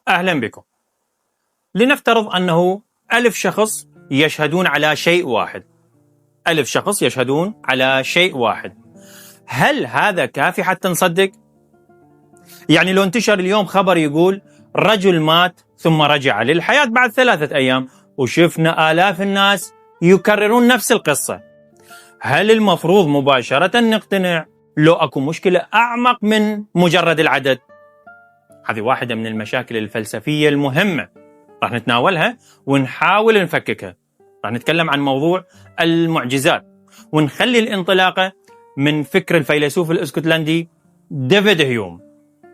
أهلا بكم. لنفترض أنه 1000 شخص يشهدون على شيء واحد. 1000 شخص يشهدون على شيء واحد. هل هذا كافي حتى نصدق؟ يعني لو انتشر اليوم خبر يقول رجل مات ثم رجع للحياة بعد 3 أيام وشفنا آلاف الناس يكررون نفس القصة، هل المفروض مباشرة نقتنع لو أكو مشكلة أعمق من مجرد العدد؟ هذه واحدة من المشاكل الفلسفية المهمة راح نتناولها ونحاول نفككها. راح نتكلم عن موضوع المعجزات ونخلي الانطلاقة من فكر الفيلسوف الاسكتلندي ديفيد هيوم،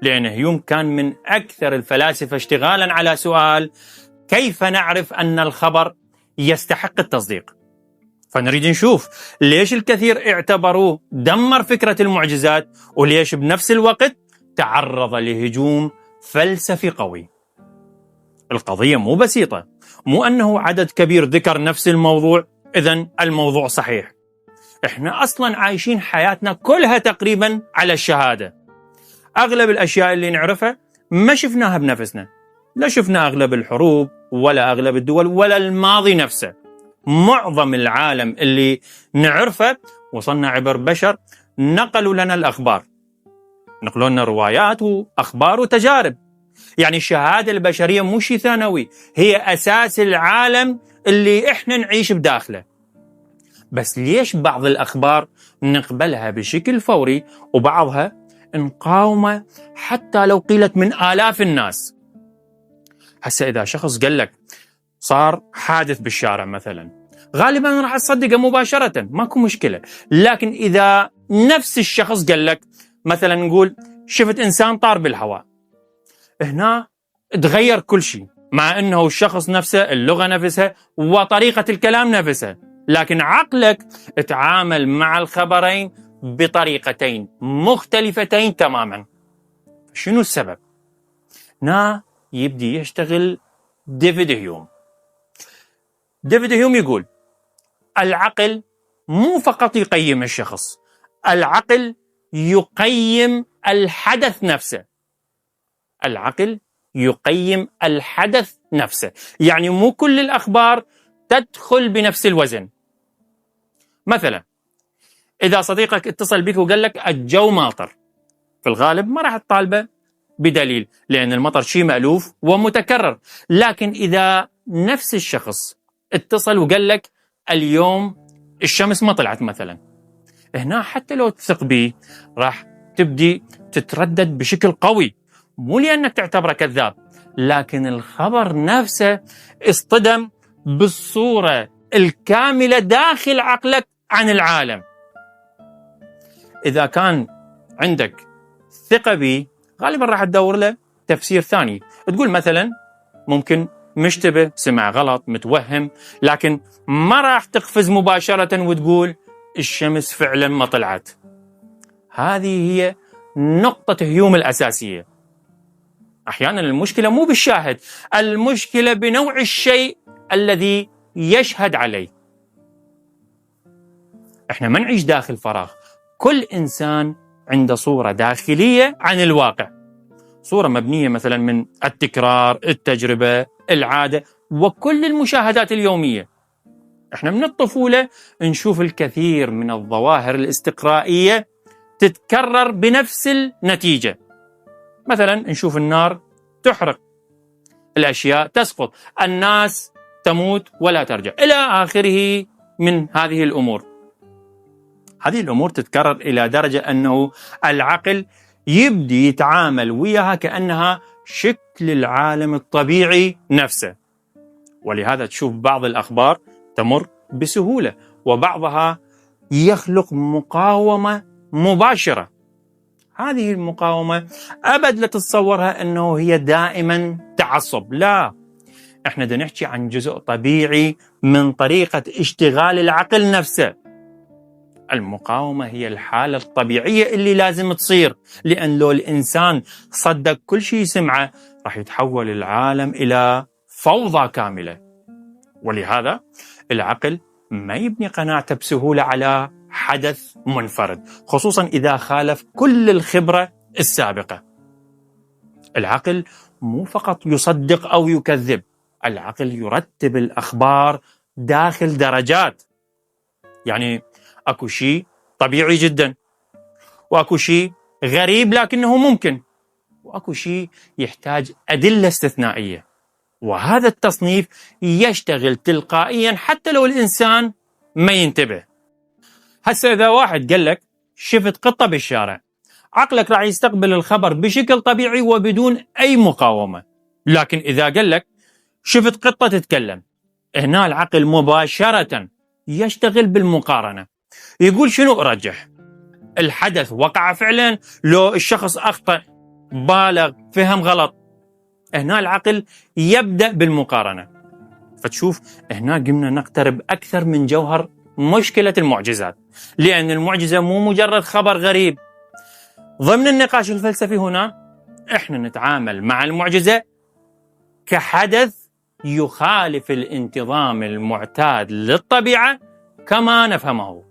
لأن هيوم كان من أكثر الفلاسفة اشتغالا على سؤال كيف نعرف أن الخبر يستحق التصديق. فنريد نشوف ليش الكثير اعتبروه دمر فكرة المعجزات، وليش بنفس الوقت تعرض لهجوم فلسفي قوي. القضية مو بسيطة، مو أنه عدد كبير ذكر نفس الموضوع إذن الموضوع صحيح. إحنا أصلا عايشين حياتنا كلها تقريبا على الشهادة. أغلب الأشياء اللي نعرفها ما شفناها بنفسنا، لا شفنا أغلب الحروب ولا أغلب الدول ولا الماضي نفسه. معظم العالم اللي نعرفه وصلنا عبر بشر نقلوا لنا الأخبار، نقلوا لنا روايات وأخبار وتجارب. يعني الشهادة البشرية مو شيء ثانوي، هي أساس العالم اللي إحنا نعيش بداخله. بس ليش بعض الأخبار نقبلها بشكل فوري وبعضها نقاومه حتى لو قيلت من آلاف الناس؟ هسه إذا شخص قال لك صار حادث بالشارع مثلا، غالبا راح تصدقه مباشرة، ماكو مشكلة. لكن إذا نفس الشخص قال لك مثلا، نقول شفت إنسان طار بالهواء، هنا تغير كل شيء، مع أنه الشخص نفسه، اللغة نفسها وطريقة الكلام نفسها، لكن عقلك تعامل مع الخبرين بطريقتين مختلفتين تماما. شنو السبب؟ هنا يبدي يشتغل ديفيد هيوم. ديفيد هيوم يقول العقل مو فقط يقيم الشخص، العقل يقيم الحدث نفسه. العقل يقيم الحدث نفسه، يعني مو كل الأخبار تدخل بنفس الوزن. مثلا إذا صديقك اتصل بك وقال لك الجو ماطر، في الغالب ما راح تطالبه بدليل، لأن المطر شيء مألوف ومتكرر. لكن إذا نفس الشخص اتصل وقال لك اليوم الشمس ما طلعت مثلا، هنا حتى لو تثق به راح تبدي تتردد بشكل قوي، مو لأنك تعتبره كذاب، لكن الخبر نفسه اصطدم بالصورة الكاملة داخل عقلك عن العالم. إذا كان عندك ثقة به غالبا راح تدور له تفسير ثاني، تقول مثلا ممكن مشتبه، سمع غلط، متوهم، لكن ما راح تقفز مباشرة وتقول الشمس فعلا ما طلعت. هذه هي نقطة هيوم الأساسية. أحيانا المشكلة مو بالشاهد، المشكلة بنوع الشيء الذي يشهد عليه. احنا ما نعيش داخل فراغ، كل إنسان عنده صورة داخلية عن الواقع، صورة مبنية مثلا من التكرار، التجربة، العادة، وكل المشاهدات اليومية. احنا من الطفولة نشوف الكثير من الظواهر الاستقرائية تتكرر بنفس النتيجة. مثلا نشوف النار تحرق، الأشياء تسقط، الناس تموت ولا ترجع، إلى آخره من هذه الأمور. هذه الأمور تتكرر إلى درجة أنه العقل يبدي يتعامل وياها كأنها شكل العالم الطبيعي نفسه. ولهذا تشوف بعض الأخبار تمر بسهولة، وبعضها يخلق مقاومة مباشرة. هذه المقاومة أبد لا تتصورها أنه هي دائما تعصب، لا، احنا دا نحكي عن جزء طبيعي من طريقة اشتغال العقل نفسه. المقاومة هي الحالة الطبيعية اللي لازم تصير، لأن لو الإنسان صدق كل شيء سمعه راح يتحول العالم إلى فوضى كاملة. ولهذا العقل ما يبني قناعته بسهولة على حدث منفرد، خصوصا إذا خالف كل الخبرة السابقة. العقل مو فقط يصدق أو يكذب، العقل يرتب الأخبار داخل درجات. يعني أكو شيء طبيعي جدا، وأكو شيء غريب لكنه ممكن، وأكو شيء يحتاج أدلة استثنائية. وهذا التصنيف يشتغل تلقائيا حتى لو الإنسان ما ينتبه. هسه إذا واحد قال لك شفت قطة بالشارع، عقلك راح يستقبل الخبر بشكل طبيعي وبدون أي مقاومة. لكن إذا قال لك شفت قطة تتكلم، هنا العقل مباشرة يشتغل بالمقارنة، يقول شنو أرجح؟ الحدث وقع فعلا لو الشخص أخطأ، بالغ، فهم غلط؟ هنا العقل يبدأ بالمقارنة. فتشوف هنا قمنا نقترب أكثر من جوهر مشكلة المعجزات، لأن المعجزة مو مجرد خبر غريب. ضمن النقاش الفلسفي هنا احنا نتعامل مع المعجزة كحدث يخالف الانتظام المعتاد للطبيعة كما نفهمه.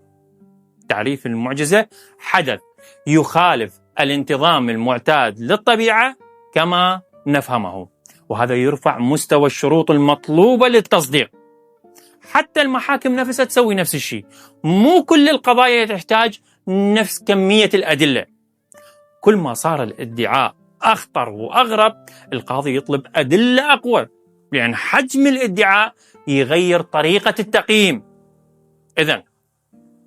تعريف المعجزة: حدث يخالف الانتظام المعتاد للطبيعة كما نفهمه، وهذا يرفع مستوى الشروط المطلوبة للتصديق. حتى المحاكم نفسها تسوي نفس الشيء، مو كل القضايا تحتاج نفس كمية الأدلة. كل ما صار الادعاء أخطر وأغرب، القاضي يطلب أدلة أقوى، لأن حجم الادعاء يغير طريقة التقييم. إذن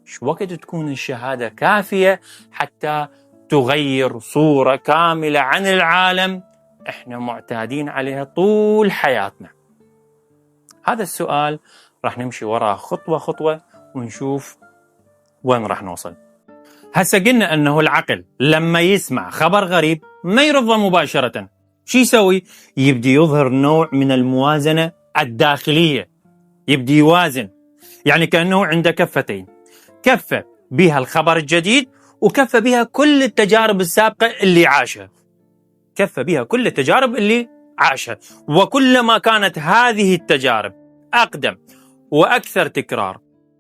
شو وقت تكون الشهادة كافية حتى تغير صورة كاملة عن العالم احنا معتادين عليها طول حياتنا؟ هذا السؤال راح نمشي وراه خطوة خطوة ونشوف وين راح نوصل. هسه قلنا أنه العقل لما يسمع خبر غريب ما يرضى مباشرة، شو يسوي؟ يبدي يظهر نوع من الموازنة الداخلية، يبدي يوازن. يعني كأنه عنده كفتين، كفة بها الخبر الجديد وكفة بها كل التجارب السابقة اللي عاشها، كفة بها كل التجارب اللي عاشها. وكلما كانت هذه التجارب أقدم وأكثر تكرار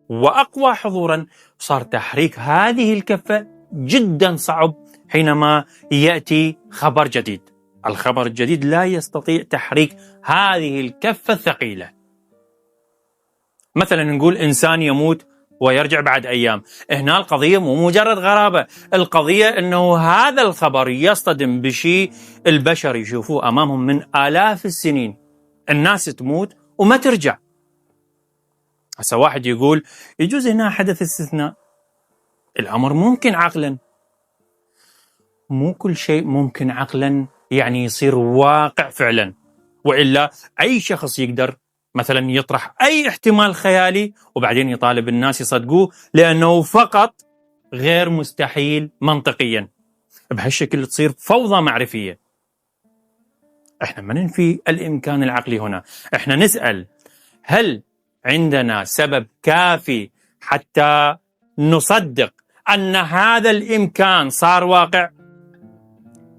وأقوى حضورا، صار تحريك هذه الكفة جدا صعب حينما يأتي خبر جديد. الخبر الجديد لا يستطيع تحريك هذه الكفة الثقيلة. مثلا نقول إنسان يموت ويرجع بعد أيام، هنا القضية مو مجرد غرابة، القضية أنه هذا الخبر يصطدم بشيء البشر يشوفوه أمامهم من آلاف السنين. الناس تموت وما ترجع. هسه واحد يقول يجوز هنا حدث استثناء. الأمر ممكن عقلا، مو كل شيء ممكن عقلا يعني يصير واقع فعلا، وإلا أي شخص يقدر مثلا يطرح أي احتمال خيالي وبعدين يطالب الناس يصدقوه لأنه فقط غير مستحيل منطقيا. بهالشكل تصير فوضى معرفية. احنا ما ننفي الإمكان العقلي هنا، احنا نسأل هل عندنا سبب كافي حتى نصدق أن هذا الإمكان صار واقع؟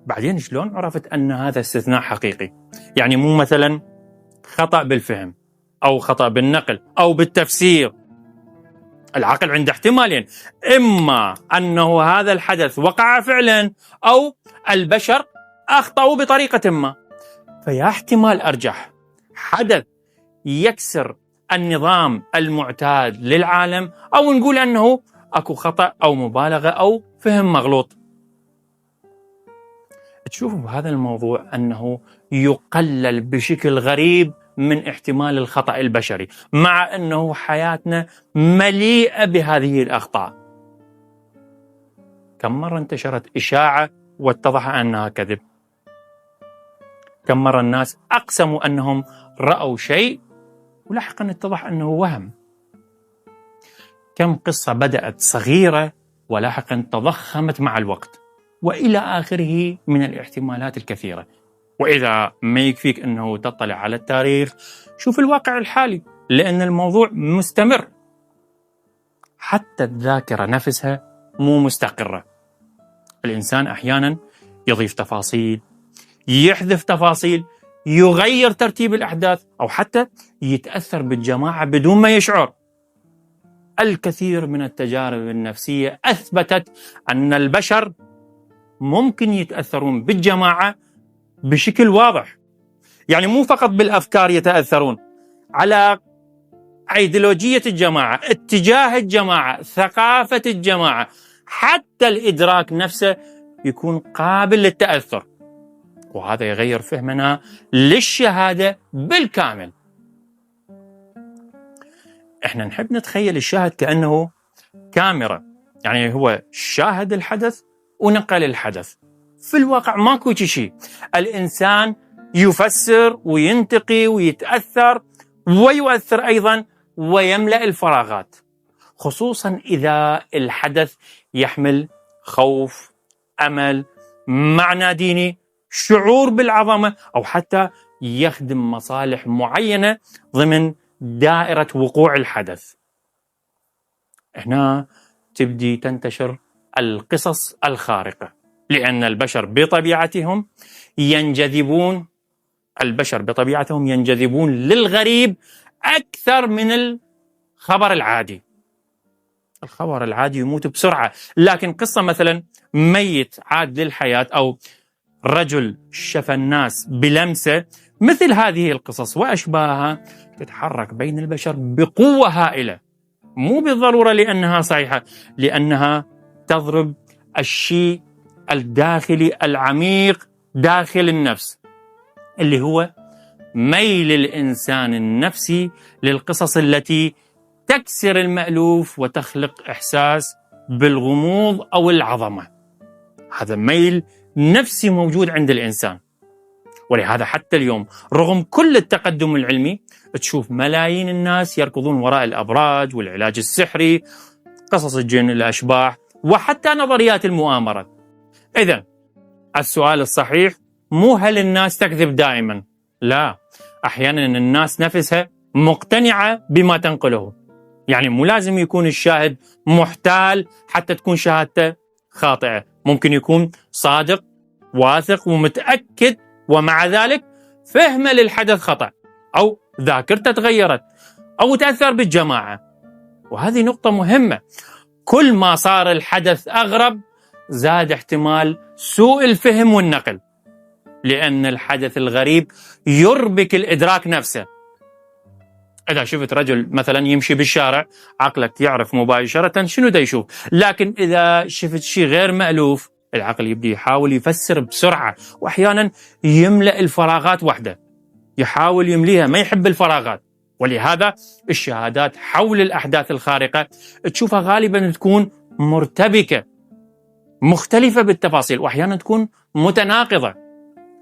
بعدين شلون عرفت أن هذا استثناء حقيقي؟ يعني مو مثلا خطأ بالفهم أو خطأ بالنقل أو بالتفسير. العقل عنده احتمالين، إما أنه هذا الحدث وقع فعلا أو البشر أخطأوا بطريقة ما. فيا احتمال أرجح، حدث يكسر النظام المعتاد للعالم، أو نقول أنه أكو خطأ أو مبالغة أو فهم مغلوط. تشوفوا بهذا الموضوع أنه يقلل بشكل غريب من احتمال الخطأ البشري، مع أنه حياتنا مليئة بهذه الأخطاء. كم مرة انتشرت إشاعة واتضح أنها كذب؟ كم مرة الناس أقسموا أنهم رأوا شيء ولاحقا اتضح أنه وهم؟ كم قصة بدأت صغيرة ولاحقا تضخمت مع الوقت، وإلى آخره من الاحتمالات الكثيرة. وإذا ما يكفيك أنه تطلع على التاريخ، شوف الواقع الحالي، لأن الموضوع مستمر. حتى الذاكرة نفسها مو مستقرة. الإنسان أحيانا يضيف تفاصيل، يحذف تفاصيل، يغير ترتيب الأحداث، أو حتى يتأثر بالجماعة بدون ما يشعر. الكثير من التجارب النفسية أثبتت أن البشر ممكن يتأثرون بالجماعة بشكل واضح. يعني مو فقط بالأفكار يتأثرون، على أيديولوجية الجماعة، اتجاه الجماعة، ثقافة الجماعة، حتى الإدراك نفسه يكون قابل للتأثر، وهذا يغير فهمنا للشهادة بالكامل. احنا نحب نتخيل الشاهد كأنه كاميرا، يعني هو شاهد الحدث ونقل الحدث. في الواقع ماكو شيء، الإنسان يفسر وينتقي ويتأثر ويؤثر أيضا ويملأ الفراغات، خصوصا إذا الحدث يحمل خوف، أمل، معنى ديني، شعور بالعظمة، أو حتى يخدم مصالح معينة ضمن دائرة وقوع الحدث. هنا تبدي تنتشر القصص الخارقة، لأن البشر بطبيعتهم ينجذبون للغريب أكثر من الخبر العادي. الخبر العادي يموت بسرعة، لكن قصة مثلا ميت عاد للحياة، أو رجل شفى الناس بلمسة، مثل هذه القصص وأشباهها تتحرك بين البشر بقوة هائلة، مو بالضرورة لأنها صحيحة، لأنها تضرب الشيء الداخلي العميق داخل النفس، اللي هو ميل الإنسان النفسي للقصص التي تكسر المألوف وتخلق إحساس بالغموض أو العظمة. هذا ميل نفسي موجود عند الإنسان، ولهذا حتى اليوم رغم كل التقدم العلمي تشوف ملايين الناس يركضون وراء الأبراج والعلاج السحري، قصص الجن، الأشباح، وحتى نظريات المؤامرة. إذن السؤال الصحيح مو هل الناس تكذب دائما، لا، أحيانا الناس نفسها مقتنعة بما تنقله. يعني مو لازم يكون الشاهد محتال حتى تكون شهادته خاطئة، ممكن يكون صادق واثق ومتأكد، ومع ذلك فهمه للحدث خطأ، أو ذاكرته تغيرت، أو تأثر بالجماعة. وهذه نقطة مهمة، كل ما صار الحدث أغرب زاد احتمال سوء الفهم والنقل، لأن الحدث الغريب يربك الإدراك نفسه. إذا شفت رجل مثلا يمشي بالشارع عقلك يعرف مباشرة شنو دا يشوف، لكن إذا شفت شيء غير مألوف العقل يبدي يحاول يفسر بسرعة، وأحيانا يملأ الفراغات وحده، يحاول يمليها، ما يحب الفراغات. ولهذا الشهادات حول الأحداث الخارقة تشوفها غالبا تكون مرتبكة، مختلفة بالتفاصيل، وأحيانا تكون متناقضة.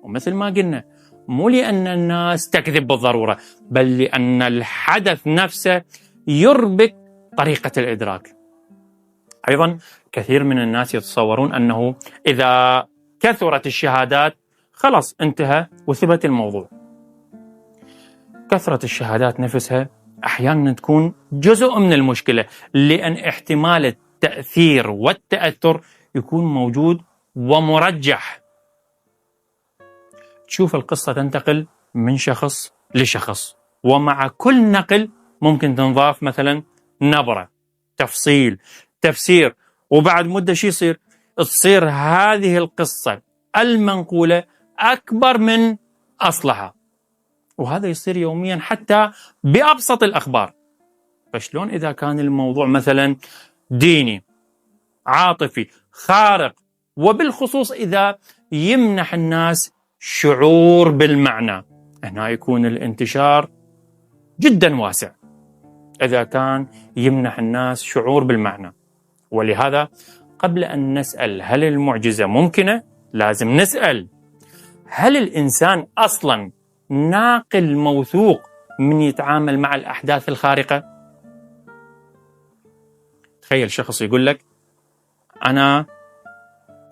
ومثل ما قلنا مو لأن الناس تكذب بالضرورة، بل لأن الحدث نفسه يربك طريقة الإدراك. أيضا كثير من الناس يتصورون أنه إذا كثرت الشهادات خلاص انتهى وثبت الموضوع. كثرة الشهادات نفسها أحيانا تكون جزء من المشكلة، لأن احتمال التأثير والتأثر يكون موجود ومرجح. تشوف القصة تنتقل من شخص لشخص، ومع كل نقل ممكن تنضاف مثلا نبرة، تفصيل، تفسير، وبعد مدة شي يصير؟ تصير هذه القصة المنقولة أكبر من أصلها. وهذا يصير يوميا حتى بأبسط الأخبار. فشلون إذا كان الموضوع مثلا ديني، عاطفي، خارق، وبالخصوص إذا يمنح الناس شعور بالمعنى؟ هنا يكون الانتشار جدا واسع إذا كان يمنح الناس شعور بالمعنى. ولهذا قبل أن نسأل هل المعجزة ممكنة، لازم نسأل هل الإنسان أصلا ناقل موثوق من يتعامل مع الأحداث الخارقة؟ تخيل شخص يقول لك أنا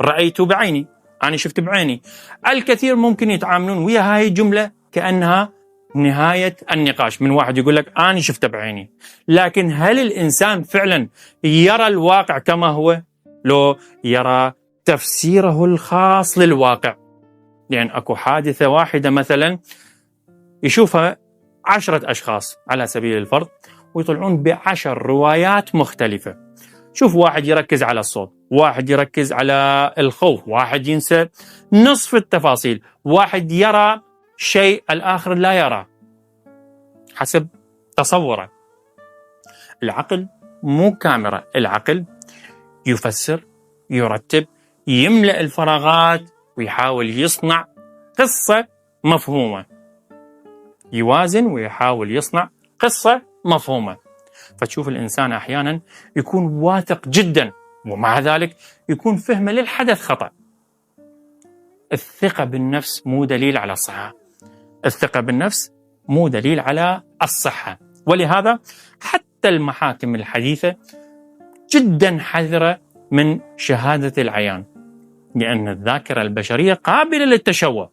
رأيت بعيني، أنا شفت بعيني. الكثير ممكن يتعاملون ويا هاي الجملة كأنها نهاية النقاش، من واحد يقول لك أنا شفت بعيني. لكن هل الإنسان فعلا يرى الواقع كما هو، لو يرى تفسيره الخاص للواقع؟ يعني أكو حادثة واحدة مثلا يشوفها 10 أشخاص على سبيل الفرض، ويطلعون ب10 روايات مختلفة. شوف، واحد يركز على الصوت، واحد يركز على الخوف، واحد ينسى نصف التفاصيل، واحد يرى شيء الآخر لا يرى حسب تصوره. العقل مو كاميرا، العقل يفسر، يرتب، يملأ الفراغات، ويحاول يصنع قصة مفهومة، يوازن ويحاول يصنع قصة مفهومة. فتشوف الإنسان أحيانا يكون واثق جدا، ومع ذلك يكون فهمه للحدث خطأ. الثقة بالنفس مو دليل على الصحة، الثقة بالنفس مو دليل على الصحة. ولهذا حتى المحاكم الحديثة جدا حذرة من شهادة العيان، لأن الذاكرة البشرية قابلة للتشوه.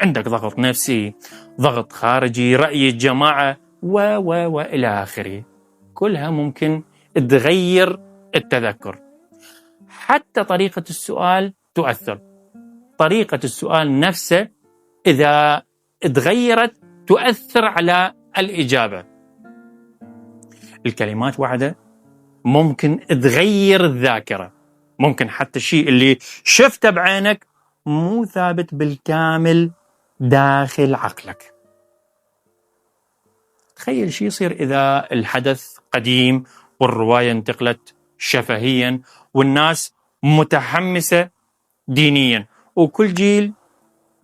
عندك ضغط نفسي، ضغط خارجي، رأي الجماعة وإلى آخره، كلها ممكن تغير التذكر. حتى طريقة السؤال تؤثر، طريقة السؤال نفسه إذا تغيرت تؤثر على الإجابة. الكلمات وحدة ممكن تغير الذاكرة، ممكن حتى الشيء اللي شفته بعينك مو ثابت بالكامل داخل عقلك. تخيل شيء يصير إذا الحدث قديم والرواية انتقلت شفهيا والناس متحمسة دينيا، وكل جيل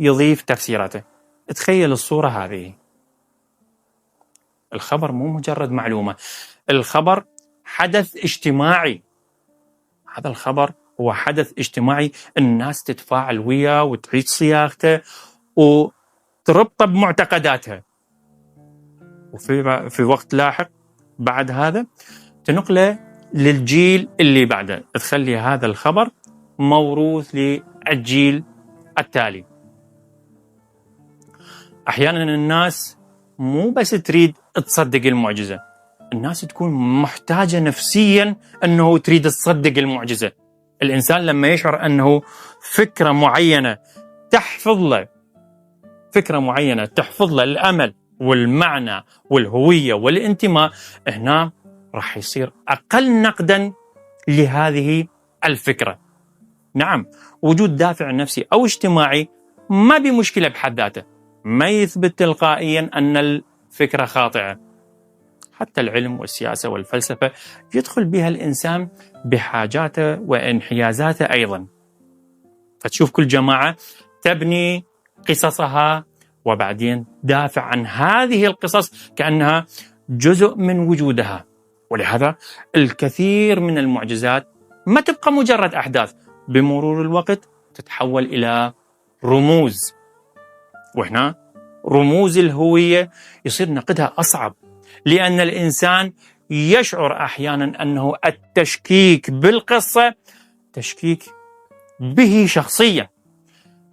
يضيف تفسيراته. تخيل الصورة هذه. الخبر مو مجرد معلومة، الخبر حدث اجتماعي. هذا الخبر هو حدث اجتماعي، الناس تتفاعل وياه وتعيد صياغته وتربطه بمعتقداتها، وفي وقت لاحق بعد هذا تنقله للجيل اللي بعده، تخلي هذا الخبر موروث للجيل التالي. أحيانا الناس مو بس تريد تصدق المعجزة، الناس تكون محتاجة نفسيا أنه تريد تصدق المعجزة. الإنسان لما يشعر أنه فكرة معينة تحفظ له، فكرة معينة تحفظ له الأمل والمعنى والهوية والانتماء، هنا راح يصير أقل نقدا لهذه الفكرة. نعم، وجود دافع نفسي أو اجتماعي ما بمشكلة بحد ذاته، ما يثبت تلقائيا أن الفكرة خاطئة. حتى العلم والسياسة والفلسفة يدخل بها الإنسان بحاجاته وانحيازاته أيضا. فتشوف كل جماعة تبني قصصها وبعدين دافع عن هذه القصص كأنها جزء من وجودها. ولهذا الكثير من المعجزات ما تبقى مجرد أحداث، بمرور الوقت تتحول إلى رموز. وهنا رموز الهوية يصير نقدها أصعب، لأن الإنسان يشعر أحيانا أنه التشكيك بالقصة تشكيك به شخصيا،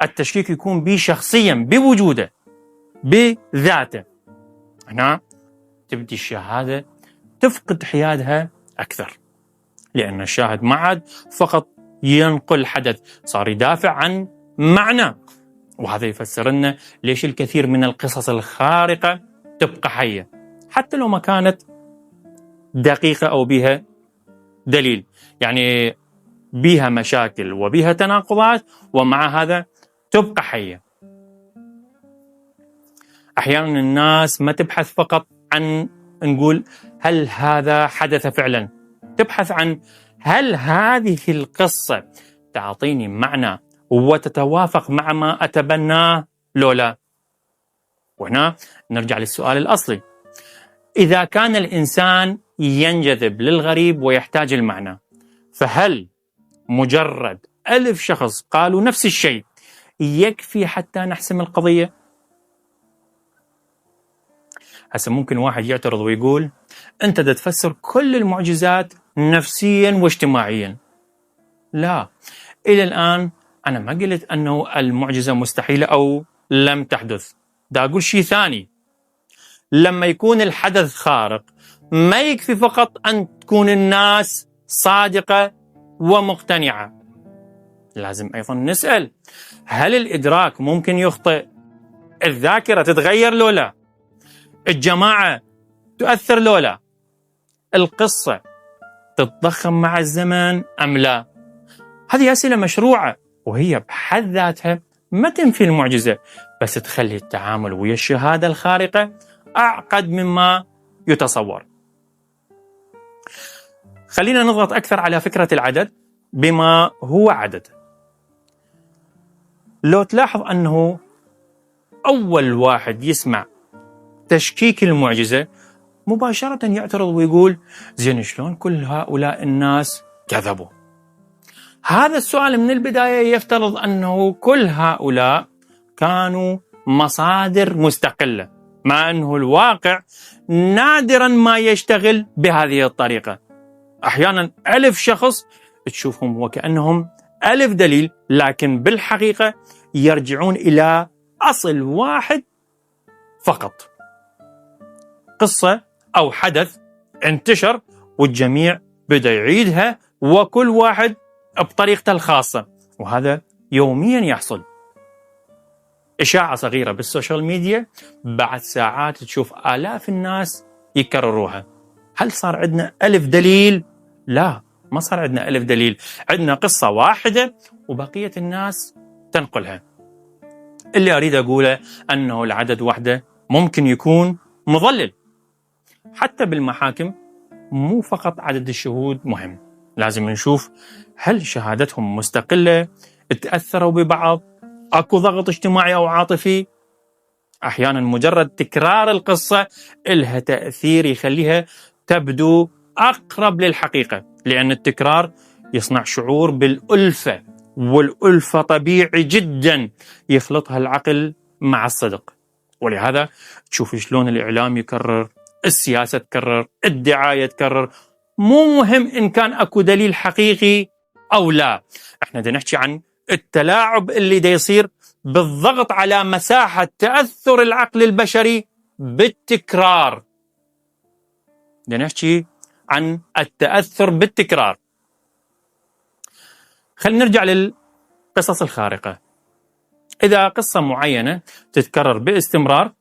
التشكيك يكون به شخصيا بوجوده بذاته. هنا تبدي الشهادة تفقد حيادها أكثر، لأن الشاهد ما عاد فقط ينقل حدث، صار يدافع عن معنى. وهذا يفسر لنا ليش الكثير من القصص الخارقة تبقى حية حتى لو ما كانت دقيقة أو بها دليل، يعني بها مشاكل وبها تناقضات، ومع هذا تبقى حية. أحيانا الناس ما تبحث فقط عن نقول هل هذا حدث فعلا، تبحث عن هل هذه القصة تعطيني معنى وتتوافق مع ما أتبناه لو لا. وهنا نرجع للسؤال الأصلي، إذا كان الإنسان ينجذب للغريب ويحتاج المعنى، فهل مجرد 1000 شخص قالوا نفس الشيء يكفي حتى نحسم القضية؟ هسه ممكن واحد يعترض ويقول أنت تفسر كل المعجزات نفسيا واجتماعيا. لا، إلى الآن أنا ما قلت أنه المعجزة مستحيلة أو لم تحدث. دا أقول شيء ثاني، لما يكون الحدث خارق ما يكفي فقط أن تكون الناس صادقة ومقتنعة، لازم أيضا نسأل هل الإدراك ممكن يخطئ؟ الذاكرة تتغير لو لا؟ الجماعة تؤثر لو لا؟ القصة تتضخم مع الزمن أم لا؟ هذه أسئلة مشروعة، وهي بحد ذاتها ما تنفي المعجزة، بس تخلي التعامل ويا الشهادة الخارقة أعقد مما يتصور. خلينا نضغط أكثر على فكرة العدد بما هو عدد. لو تلاحظ أنه أول واحد يسمع تشكيك المعجزة مباشرة يعترض ويقول زين شلون كل هؤلاء الناس كذبوا؟ هذا السؤال من البداية يفترض أنه كل هؤلاء كانوا مصادر مستقلة، مع أنه الواقع نادرا ما يشتغل بهذه الطريقة. أحيانا 1000 شخص تشوفهم وكأنهم 1000 دليل، لكن بالحقيقة يرجعون إلى أصل واحد فقط، قصة أو حدث انتشر والجميع بدأ يعيدها وكل واحد بطريقته الخاصة، وهذا يوميا يحصل. إشاعة صغيرة بالسوشيال ميديا بعد ساعات تشوف آلاف الناس يكرروها. هل صار عندنا 1000 دليل؟ لا، ما صار عندنا 1000 دليل، عندنا قصة واحدة وبقية الناس تنقلها. اللي أريد أقوله أنه العدد وحده ممكن يكون مضلل. حتى بالمحاكم مو فقط عدد الشهود مهم، لازم نشوف هل شهادتهم مستقلة، تأثروا ببعض، أكو ضغط اجتماعي أو عاطفي. أحيانا مجرد تكرار القصة إلها تأثير يخليها تبدو أقرب للحقيقة، لأن التكرار يصنع شعور بالألفة، والألفة طبيعي جدا يخلطها العقل مع الصدق. ولهذا تشوف شلون الإعلام يكرر، السياسة تكرر، الدعاية تكرر، مو مهم إن كان أكو دليل حقيقي أو لا. احنا دا نحكي عن التلاعب اللي دا يصير بالضغط على مساحة تأثر العقل البشري بالتكرار. دا نحكي عن التأثر بالتكرار. خلينا نرجع للقصص الخارقة. إذا قصة معينة تتكرر باستمرار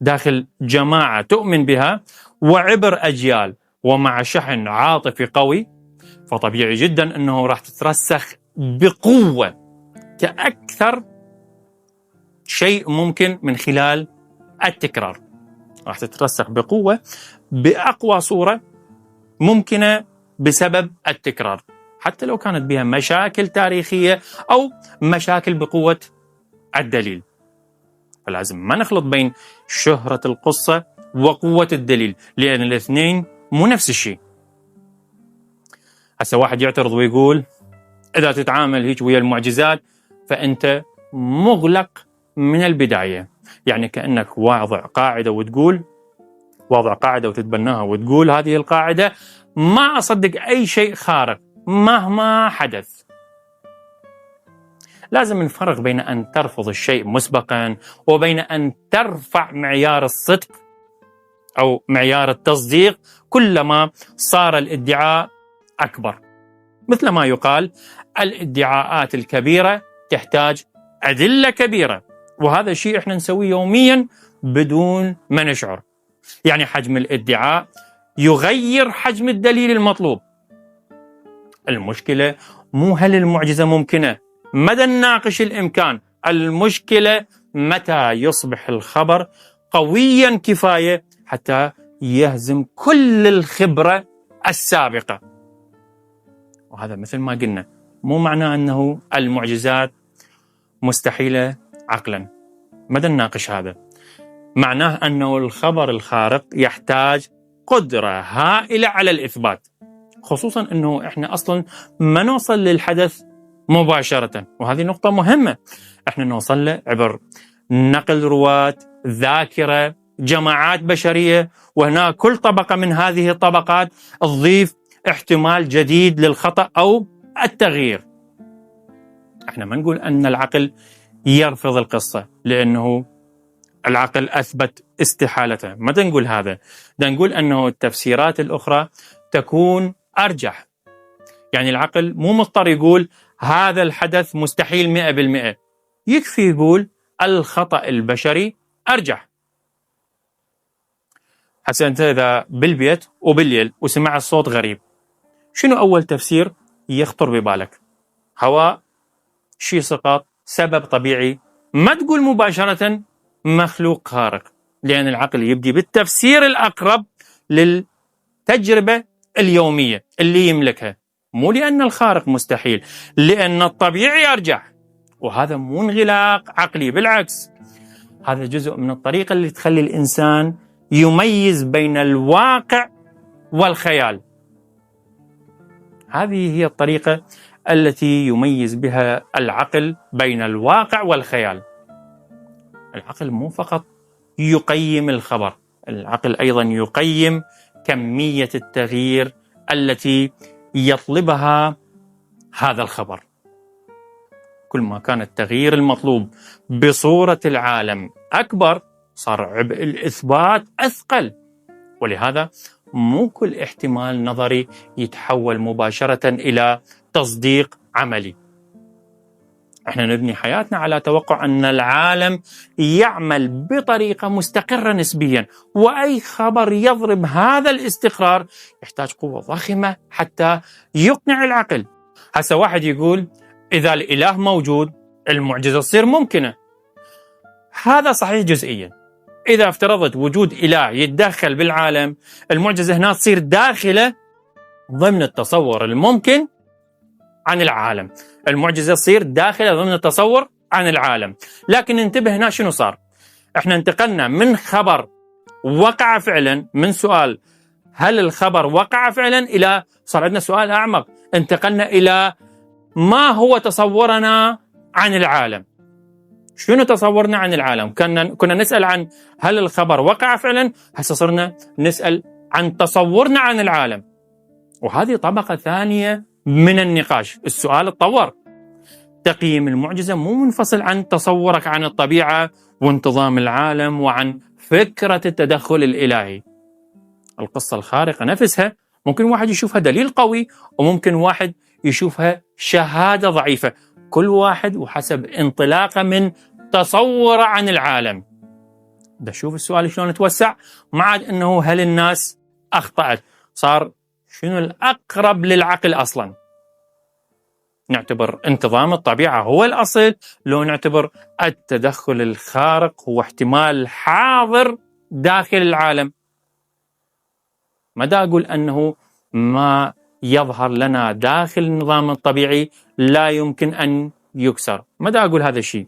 داخل جماعة تؤمن بها وعبر أجيال ومع شحن عاطفي قوي، فطبيعي جدا أنه راح تترسخ بقوة كأكثر شيء ممكن من خلال التكرار. راح تترسخ بقوة بأقوى صورة ممكنة بسبب التكرار، حتى لو كانت بها مشاكل تاريخية أو مشاكل بقوة الدليل. فلازم ما نخلط بين شهرة القصة وقوة الدليل، لأن الاثنين مو نفس الشيء. هسه واحد يعترض ويقول إذا تتعامل هيك ويا المعجزات فأنت مغلق من البداية، يعني كأنك واضع قاعدة وتتبناها وتقول هذه القاعدة ما أصدق أي شيء خارق مهما حدث. لازم نفرق بين أن ترفض الشيء مسبقا وبين أن ترفع معيار الصدق أو معيار التصديق كلما صار الادعاء أكبر. مثل ما يقال الادعاءات الكبيرة تحتاج أدلة كبيرة، وهذا الشيء احنا نسويه يوميا بدون ما نشعر. يعني حجم الادعاء يغير حجم الدليل المطلوب. المشكلة مو هل المعجزة ممكنة، مدى نناقش الإمكان، المشكلة متى يصبح الخبر قويا كفاية حتى يهزم كل الخبرة السابقة. وهذا مثل ما قلنا مو معناه أنه المعجزات مستحيلة عقلا، مدى نناقش هذا. معناه أنه الخبر الخارق يحتاج قدرة هائلة على الإثبات، خصوصا أنه إحنا أصلا ما نوصل للحدث مباشرة، وهذه نقطة مهمة. إحنا نوصل له عبر نقل رواة، ذاكرة، جماعات بشرية، وهنا كل طبقة من هذه الطبقات تضيف احتمال جديد للخطأ أو التغيير. إحنا ما نقول أن العقل يرفض القصة لأنه العقل أثبت استحالته، ما نقول هذا، نقول أنه التفسيرات الأخرى تكون أرجح. يعني العقل مو مضطر يقول هذا الحدث مستحيل 100%، يكفي يقول الخطأ البشري أرجح. حسنا أنت إذا بالبيت وبالليل وسمع الصوت غريب شنو أول تفسير يخطر ببالك؟ هواء، شيء سقط، سبب طبيعي. ما تقول مباشرة مخلوق خارق، لأن العقل يبدي بالتفسير الأقرب للتجربة اليومية اللي يملكها، مو لأن الخارق مستحيل، لأن الطبيعي أرجح. وهذا مو انغلاق عقلي، بالعكس هذا جزء من الطريقة اللي تخلي الإنسان يميز بين الواقع والخيال. هذه هي الطريقة التي يميز بها العقل بين الواقع والخيال. العقل مو فقط يقيم الخبر، العقل أيضا يقيم كمية التغيير التي يطلبها هذا الخبر. كل ما كان التغيير المطلوب بصورة العالم أكبر، صار عبء الإثبات أثقل، ولهذا مو كل احتمال نظري يتحول مباشرة إلى تصديق عملي. احنا نبني حياتنا على توقع أن العالم يعمل بطريقة مستقرة نسبيا، وأي خبر يضرب هذا الاستقرار يحتاج قوة ضخمة حتى يقنع العقل. هسه واحد يقول إذا الإله موجود المعجزة تصير ممكنة. هذا صحيح جزئيا. إذا افترضت وجود إله يتدخل بالعالم، المعجزة هنا تصير داخلة ضمن التصور الممكن عن العالم، المعجزة تصير داخلة ضمن التصور عن العالم. لكن انتبه هنا شنو صار. احنا انتقلنا من خبر وقع فعلا، من سؤال هل الخبر وقع فعلا، إلى صار عندنا سؤال أعمق، انتقلنا إلى ما هو تصورنا عن العالم. شنو تصورنا عن العالم؟ كنا نسأل عن هل الخبر وقع فعلا، هسه صرنا نسأل عن تصورنا عن العالم. وهذه طبقة ثانية من النقاش. السؤال اتطور. تقييم المعجزة مو منفصل عن تصورك عن الطبيعة وانتظام العالم وعن فكرة التدخل الإلهي. القصة الخارقة نفسها ممكن واحد يشوفها دليل قوي، وممكن واحد يشوفها شهادة ضعيفة، كل واحد وحسب انطلاقه من تصور عن العالم. ده شوف السؤال شلون توسع، ما عاد انه هل الناس اخطأت، صار شنو الاقرب للعقل اصلا. نعتبر انتظام الطبيعة هو الاصل، لو نعتبر التدخل الخارق هو احتمال حاضر داخل العالم. ما دا اقول انه ما يظهر لنا داخل النظام الطبيعي لا يمكن ان يكسر، ما دا اقول هذا الشيء.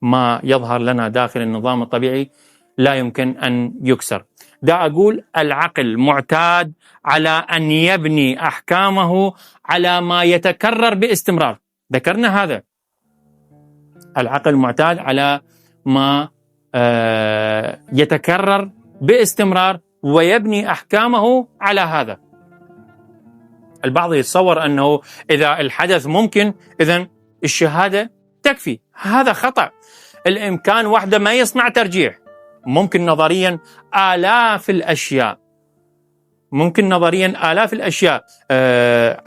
ما يظهر لنا داخل النظام الطبيعي لا يمكن أن يكسر. دا أقول العقل معتاد على أن يبني أحكامه على ما يتكرر باستمرار. ذكرنا هذا، العقل معتاد على ما يتكرر باستمرار ويبني أحكامه على هذا. البعض يتصور أنه إذا الحدث ممكن إذن الشهادة تكفي. هذا خطأ. الإمكان وحده ما يصنع ترجيح. ممكن نظريا آلاف الأشياء، ممكن نظريا آلاف الأشياء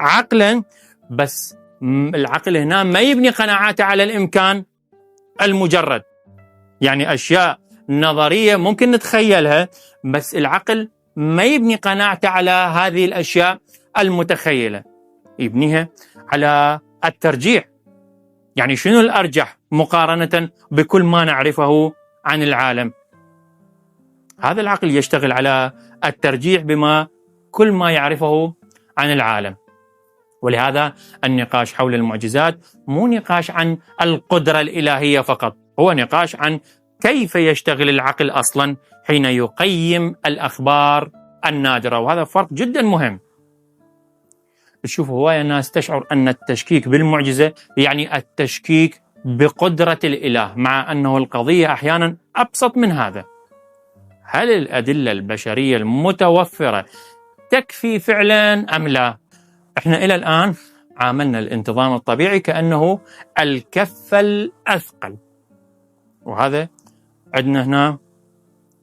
عقلا، بس العقل هنا ما يبني قناعاته على الإمكان المجرد. يعني أشياء نظرية ممكن نتخيلها، بس العقل ما يبني قناعته على هذه الأشياء المتخيلة، يبنيها على الترجيح. يعني شنو الأرجح مقارنة بكل ما نعرفه عن العالم. هذا العقل يشتغل على الترجيح بما كل ما يعرفه عن العالم. ولهذا النقاش حول المعجزات مو نقاش عن القدرة الإلهية فقط، هو نقاش عن كيف يشتغل العقل أصلا حين يقيم الأخبار النادرة. وهذا فرق جدا مهم. تشوف هواية الناس تشعر أن التشكيك بالمعجزة يعني التشكيك بقدرة الإله، مع أنه القضية أحيانا أبسط من هذا. هل الأدلة البشرية المتوفرة تكفي فعلا أم لا؟ احنا إلى الآن عاملنا الانتظام الطبيعي كأنه الكفة الأثقل، وهذا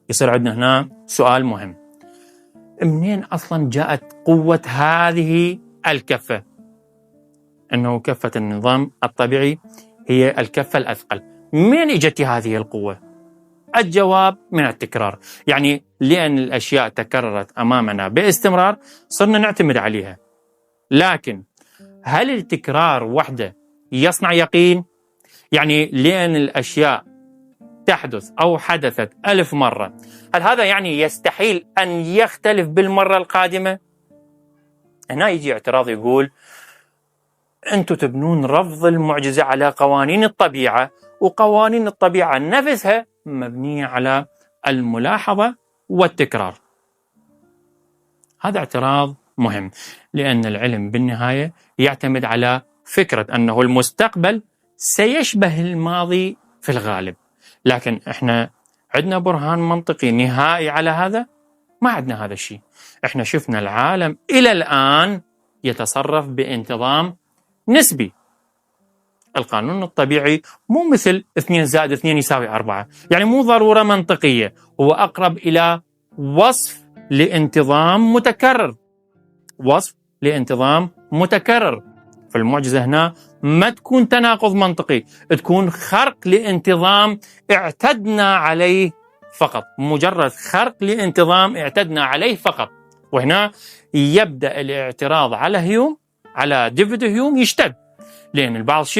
يصير عندنا هنا سؤال مهم. منين أصلا جاءت قوة هذه الكفة؟ أنه كفة النظام الطبيعي هي الكفة الأثقل. من اجت هذه القوة؟ الجواب من التكرار. يعني لأن الأشياء تكررت أمامنا باستمرار صرنا نعتمد عليها. لكن هل التكرار وحده يصنع يقين؟ يعني لأن الأشياء تحدث أو حدثت 1000 مرة، هل هذا يعني يستحيل أن يختلف بالمرة القادمة؟ هنا يجي اعتراض يقول أنتم تبنون رفض المعجزة على قوانين الطبيعة، وقوانين الطبيعة نفسها مبنية على الملاحظة والتكرار. هذا اعتراض مهم، لأن العلم بالنهاية يعتمد على فكرة أنه المستقبل سيشبه الماضي في الغالب، لكن إحنا عندنا برهان منطقي نهائي على هذا؟ ما عندنا هذا الشيء. إحنا شفنا العالم إلى الآن يتصرف بانتظام نسبي. القانون الطبيعي مو مثل 2 زائد 2 يساوي 4، يعني مو ضرورة منطقية، هو أقرب إلى وصف لانتظام متكرر. وصف لانتظام متكرر. فالمعجزة هنا ما تكون تناقض منطقي، تكون خرق لانتظام اعتدنا عليه فقط، مجرد خرق لانتظام اعتدنا عليه فقط. وهنا يبدأ الاعتراض على هيوم، على ديفيد هيوم يشتد، لأن البعض شو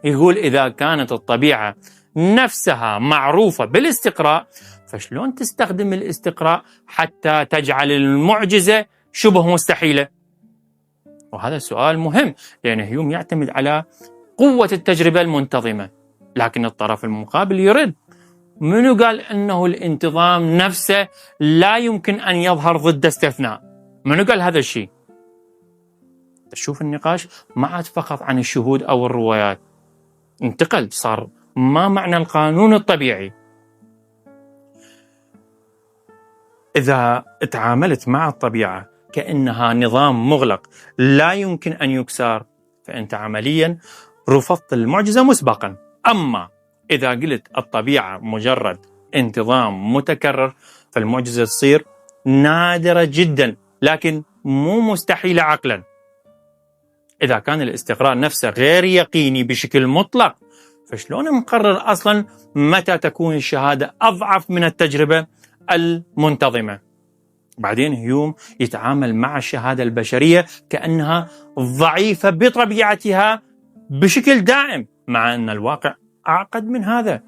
يقول إذا كانت الطبيعة نفسها معروفة بالاستقراء، فشلون تستخدم الاستقراء حتى تجعل المعجزة شبه مستحيلة؟ وهذا السؤال مهم، لأن هيوم يعتمد على قوة التجربة المنتظمة، لكن الطرف المقابل يرد. منو قال أنه الانتظام نفسه لا يمكن أن يظهر ضد استثناء؟ منو قال هذا الشيء؟ تشوف النقاش ما عاد فقط عن الشهود أو الروايات، انتقل، صار ما معنى القانون الطبيعي. إذا تعاملت مع الطبيعة كأنها نظام مغلق لا يمكن أن يكسر، فأنت عمليا رفضت المعجزة مسبقا. أما إذا قلت الطبيعة مجرد انتظام متكرر، فالمعجزة تصير نادرة جدا لكن مو مستحيلة عقلا. إذا كان الاستقراء نفسه غير يقيني بشكل مطلق، فشلون نقرر أصلا متى تكون الشهادة أضعف من التجربة المنتظمة؟ بعدين هيوم يتعامل مع الشهادة البشرية كأنها ضعيفة بطبيعتها بشكل دائم، مع أن الواقع أعقد من هذا.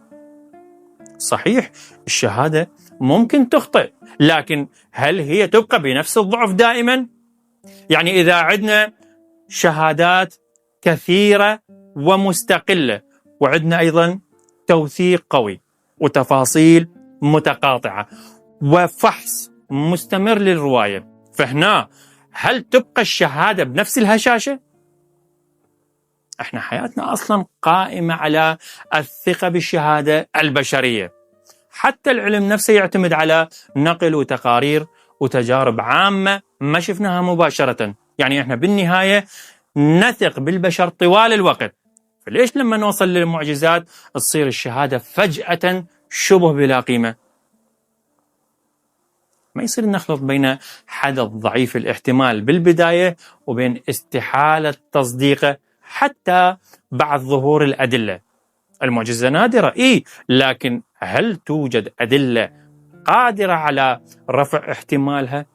صحيح الشهادة ممكن تخطئ، لكن هل هي تبقى بنفس الضعف دائما؟ يعني إذا عندنا شهادات كثيرة ومستقلة، وعندنا أيضا توثيق قوي وتفاصيل متقاطعة وفحص مستمر للرواية، فهنا هل تبقى الشهادة بنفس الهشاشة؟ احنا حياتنا أصلا قائمة على الثقة بالشهادة البشرية. حتى العلم نفسه يعتمد على نقل وتقارير وتجارب عامة ما شفناها مباشرة. يعني احنا بالنهاية نثق بالبشر طوال الوقت، فليش لما نوصل للمعجزات تصير الشهادة فجأة شبه بلا قيمة؟ ما يصير نخلط بين حدث ضعيف الاحتمال بالبداية وبين استحالة تصديقه حتى بعد ظهور الأدلة. المعجزة نادرة لكن هل توجد أدلة قادرة على رفع احتمالها؟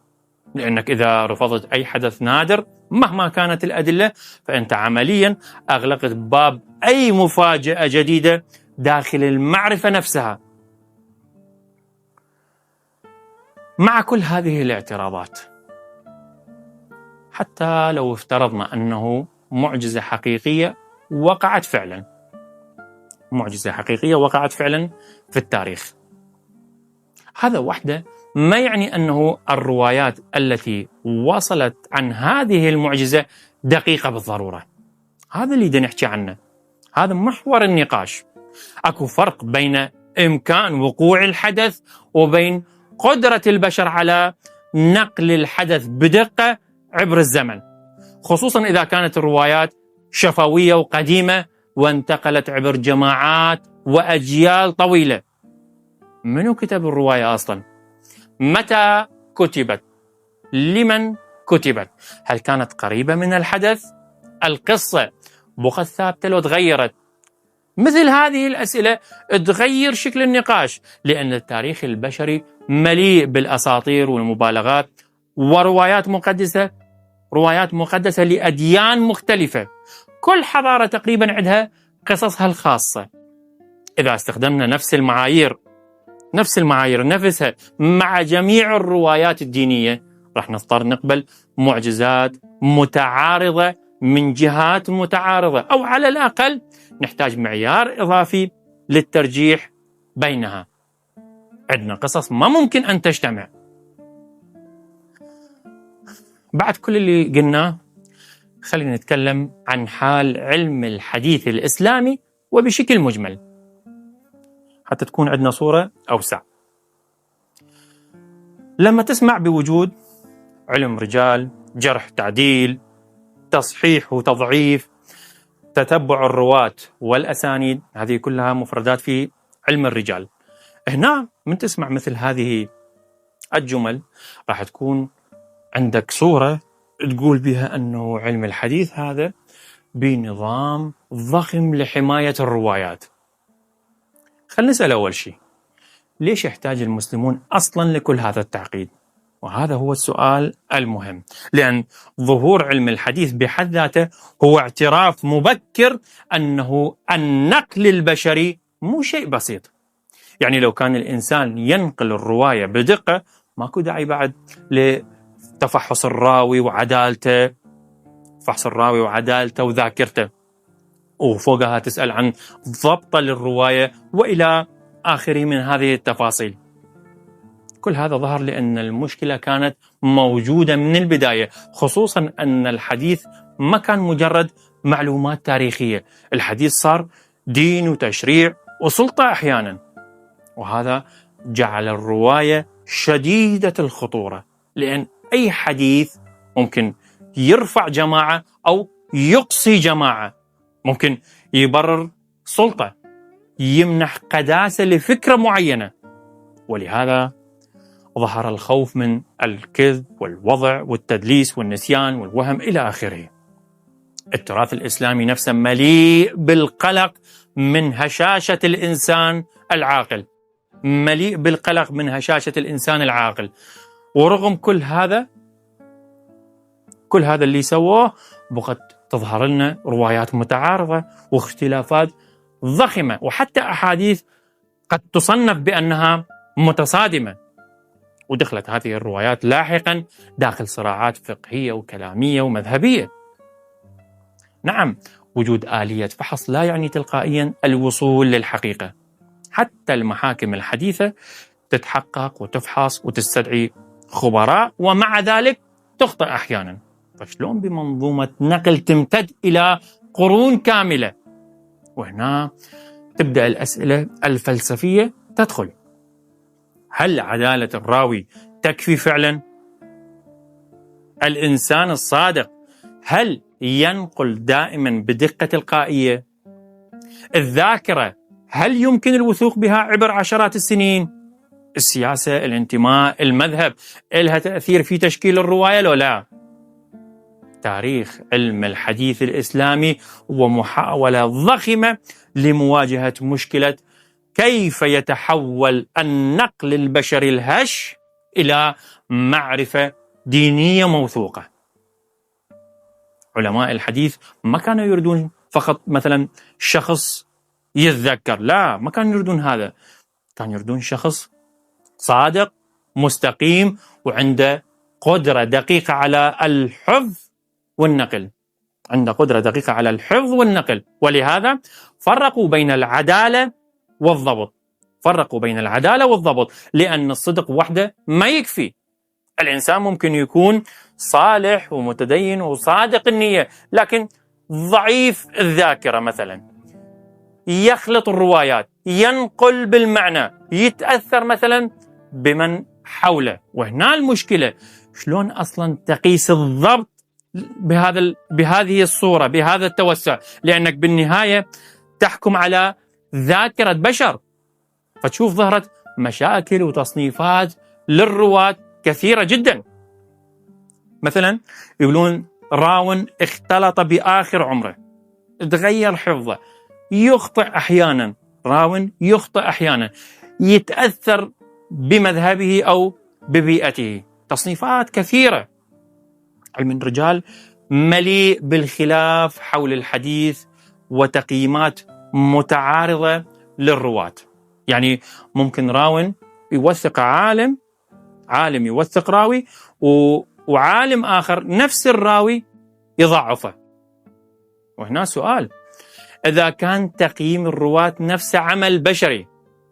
لأنك إذا رفضت أي حدث نادر مهما كانت الأدلة، فأنت عمليا أغلقت باب أي مفاجأة جديدة داخل المعرفة نفسها. مع كل هذه الاعتراضات، حتى لو افترضنا أنه معجزة حقيقية وقعت فعلا، معجزة حقيقية وقعت فعلا في التاريخ، هذا وحده ما يعني أنه الروايات التي وصلت عن هذه المعجزة دقيقة بالضرورة. هذا اللي نحكي عنه، هذا محور النقاش. أكو فرق بين إمكان وقوع الحدث وبين قدرة البشر على نقل الحدث بدقة عبر الزمن، خصوصا إذا كانت الروايات شفوية وقديمة وانتقلت عبر جماعات وأجيال طويلة. منو كتب الرواية أصلا؟ متى كتبت؟ لمن كتبت؟ هل كانت قريبة من الحدث؟ القصة بقت ثابتة لو تغيرت؟ مثل هذه الأسئلة تغير شكل النقاش، لأن التاريخ البشري مليء بالأساطير والمبالغات وروايات مقدسة روايات مقدسة لأديان مختلفة، كل حضارة تقريبا عندها قصصها الخاصة. إذا استخدمنا نفس المعايير نفسها مع جميع الروايات الدينية، راح نضطر نقبل معجزات متعارضة من جهات متعارضة، أو على الأقل نحتاج معيار إضافي للترجيح بينها. عندنا قصص ما ممكن أن تجتمع. بعد كل اللي قلناه، خلينا نتكلم عن حال علم الحديث الإسلامي وبشكل مجمل حتى تكون عندنا صورة أوسع. لما تسمع بوجود علم رجال، جرح تعديل، تصحيح وتضعيف، تتبع الرواة والأسانيد، هذه كلها مفردات في علم الرجال. هنا من تسمع مثل هذه الجمل راح تكون عندك صورة تقول بها أنه علم الحديث هذا بنظام ضخم لحماية الروايات. خلينا نسأل أول شيء، ليش يحتاج المسلمون أصلا لكل هذا التعقيد؟ وهذا هو السؤال المهم، لأن ظهور علم الحديث بحد ذاته هو اعتراف مبكر أنه النقل البشري مو شيء بسيط. يعني لو كان الإنسان ينقل الرواية بدقة، ماكو داعي بعد لتفحص الراوي وعدالته، فحص الراوي وعدالته وذاكرته، وفوقها تسأل عن ضبط للرواية وإلى آخره من هذه التفاصيل. كل هذا ظهر لأن المشكلة كانت موجودة من البداية، خصوصا أن الحديث ما كان مجرد معلومات تاريخية، الحديث صار دين وتشريع وسلطة أحيانا، وهذا جعل الرواية شديدة الخطورة، لأن أي حديث ممكن يرفع جماعة أو يقصي جماعة، ممكن يبرر سلطة، يمنح قداسة لفكرة معينة. ولهذا ظهر الخوف من الكذب والوضع والتدليس والنسيان والوهم إلى آخره. التراث الإسلامي نفسه مليء بالقلق من هشاشة الإنسان العاقل، مليء بالقلق من هشاشة الإنسان العاقل. ورغم كل هذا اللي سووه، بقت تظهر لنا روايات متعارضة واختلافات ضخمة، وحتى أحاديث قد تصنف بأنها متصادمة. ودخلت هذه الروايات لاحقا داخل صراعات فقهية وكلامية ومذهبية. نعم، وجود آلية فحص لا يعني تلقائيا الوصول للحقيقة. حتى المحاكم الحديثة تتحقق وتفحص وتستدعي خبراء، ومع ذلك تخطئ أحيانا. فشلون بمنظومة نقل تمتد إلى قرون كاملة؟ وهنا تبدأ الأسئلة الفلسفية تدخل. هل عدالة الراوي تكفي فعلا؟ الإنسان الصادق هل ينقل دائما بدقة تلقائية؟ الذاكرة هل يمكن الوثوق بها عبر عشرات السنين؟ السياسة، الانتماء، المذهب، لها تأثير في تشكيل الرواية لو لا؟ تاريخ علم الحديث الإسلامي هو محاولة ضخمة لمواجهة مشكلة كيف يتحول النقل البشري الهش إلى معرفة دينية موثوقة. علماء الحديث ما كانوا يريدون فقط مثلا شخص يتذكر، لا، ما كانوا يريدون هذا، كانوا يريدون شخص صادق مستقيم وعنده قدرة دقيقة على الحفظ والنقل، عنده قدرة دقيقة على الحفظ والنقل. ولهذا فرقوا بين العدالة والضبط، لأن الصدق وحده ما يكفي. الإنسان ممكن يكون صالح ومتدين وصادق النية، لكن ضعيف الذاكرة مثلا، يخلط الروايات، ينقل بالمعنى، يتأثر مثلا بمن حوله. وهنا المشكلة، شلون أصلا تقيس الضبط بهذه الصورة، بهذا التوسع؟ لأنك بالنهاية تحكم على ذاكرة بشر. فتشوف ظهرت مشاكل وتصنيفات للرواة كثيرة جدا. مثلا يقولون راون اختلط بآخر عمره، تغير حفظه، يخطئ أحيانا، راون يخطئ أحيانا، يتأثر بمذهبه أو ببيئته، تصنيفات كثيرة. علم الرجال مليء بالخلاف حول الحديث وتقييمات متعارضة للرواة. يعني ممكن راو يوثق عالم يوثق راوي، وعالم آخر نفس الراوي يضعفه. وهنا سؤال: إذا كان تقييم الرواة نفسه عمل بشري،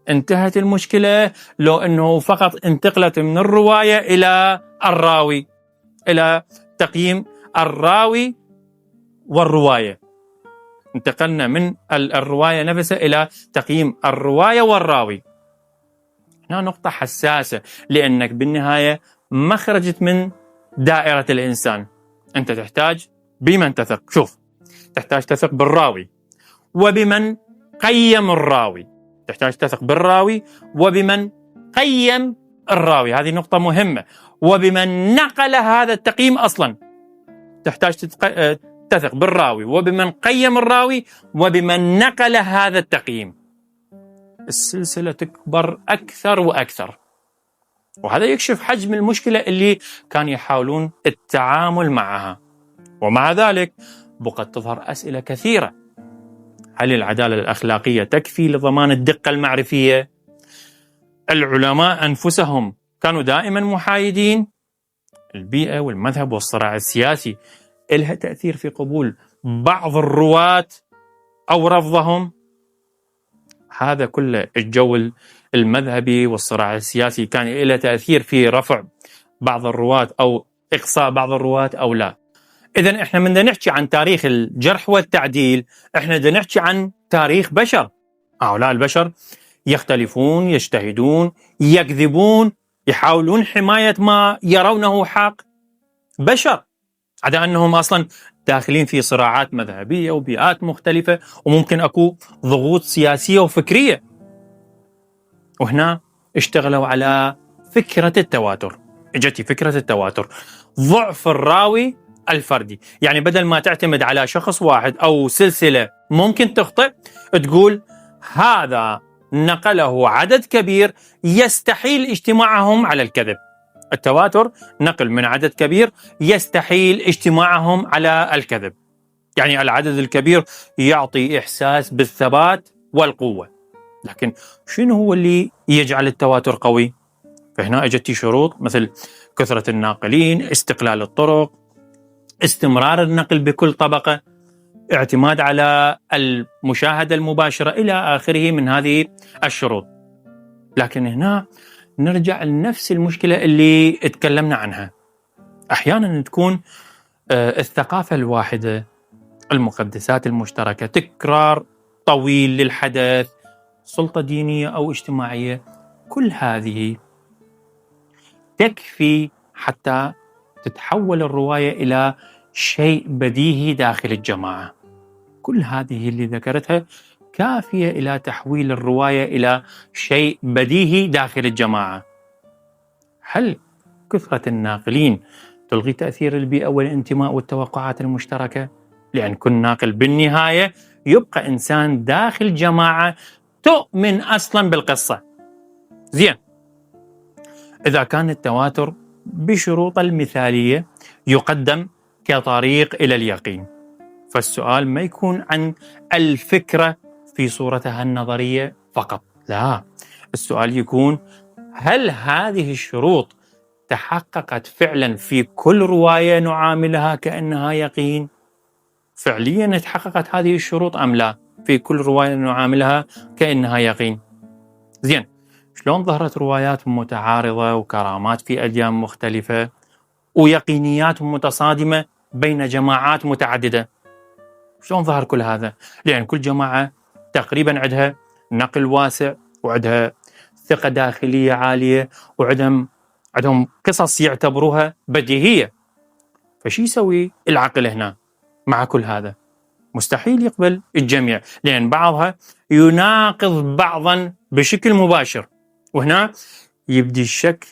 انتهت المشكلة لو أنه فقط انتقلت من الرواية إلى الراوي، إلى تقييم الراوي والرواية، انتقلنا من الرواية نفسها إلى تقييم الرواية والراوي. هنا نقطة حساسة، لأنك بالنهاية ما خرجت من دائرة الإنسان. أنت تحتاج بمن تثق. شوف، تحتاج تثق بالراوي وبمن قيم الراوي، تحتاج تثق بالراوي وبمن قيم الراوي، هذه نقطة مهمة، وبمن نقل هذا التقييم أصلا. تحتاج تثق بالراوي وبمن قيم الراوي وبمن نقل هذا التقييم. السلسلة تكبر أكثر وأكثر، وهذا يكشف حجم المشكلة اللي كانوا يحاولون التعامل معها. ومع ذلك بقت تظهر أسئلة كثيرة: هل العدالة الأخلاقية تكفي لضمان الدقة المعرفية؟ العلماء أنفسهم كانوا دائما محايدين؟ البيئة والمذهب والصراع السياسي إلها تأثير في قبول بعض الرواة أو رفضهم؟ هذا كله، الجو المذهبي والصراع السياسي كان له تأثير في رفع بعض الرواة أو إقصاء بعض الرواة أو لا. إذن إحنا من نحكي عن تاريخ الجرح والتعديل، إحنا نحكي عن تاريخ بشر. هؤلاء البشر يختلفون، يجتهدون، يكذبون، يحاولون حماية ما يرونه حق. بشر، عدا أنهم أصلا داخلين في صراعات مذهبية وبيئات مختلفة، وممكن أكو ضغوط سياسية وفكرية. وهنا اشتغلوا على فكرة التواتر. اجتي فكرة التواتر، ضعف الراوي الفردي. يعني بدل ما تعتمد على شخص واحد أو سلسلة ممكن تخطئ، تقول هذا نقله عدد كبير يستحيل اجتماعهم على الكذب. التواتر نقل من عدد كبير يستحيل اجتماعهم على الكذب. يعني العدد الكبير يعطي إحساس بالثبات والقوة، لكن شنو هو اللي يجعل التواتر قوي؟ فهنا اجت شروط مثل كثرة الناقلين، استقلال الطرق، استمرار النقل بكل طبقة، اعتماد على المشاهدة المباشرة، إلى آخره من هذه الشروط. لكن هنا نرجع لنفس المشكلة اللي اتكلمنا عنها. أحيانا تكون الثقافة الواحدة، المقدسات المشتركة، تكرار طويل للحدث، سلطة دينية أو اجتماعية، كل هذه تكفي حتى تتحول الرواية إلى شيء بديهي داخل الجماعة. كل هذه اللي ذكرتها كافية إلى تحويل الرواية إلى شيء بديهي داخل الجماعة. هل كثرة الناقلين تلغي تأثير البيئة والانتماء والتوقعات المشتركة؟ لأن كل ناقل بالنهاية يبقى إنسان داخل جماعة تؤمن أصلا بالقصة. زين، إذا كان التواتر بشروط المثالية يقدم كطريق إلى اليقين، فالسؤال ما يكون عن الفكرة في صورتها النظرية فقط، لا، السؤال يكون: هل هذه الشروط تحققت فعلا في كل رواية نعاملها كأنها يقين؟ فعليا تحققت هذه الشروط أم لا في كل رواية نعاملها كأنها يقين؟ زين، شلون ظهرت روايات متعارضة وكرامات في أديان مختلفة ويقينيات متصادمة بين جماعات متعددة؟ شلون ظهر كل هذا؟ لأن كل جماعة تقريبا عندها نقل واسع، وعندها ثقة داخلية عالية، وعندهم قصص يعتبروها بديهية. فشي يسوي العقل هنا مع كل هذا؟ مستحيل يقبل الجميع، لأن بعضها يناقض بعضا بشكل مباشر. وهنا يبدي الشك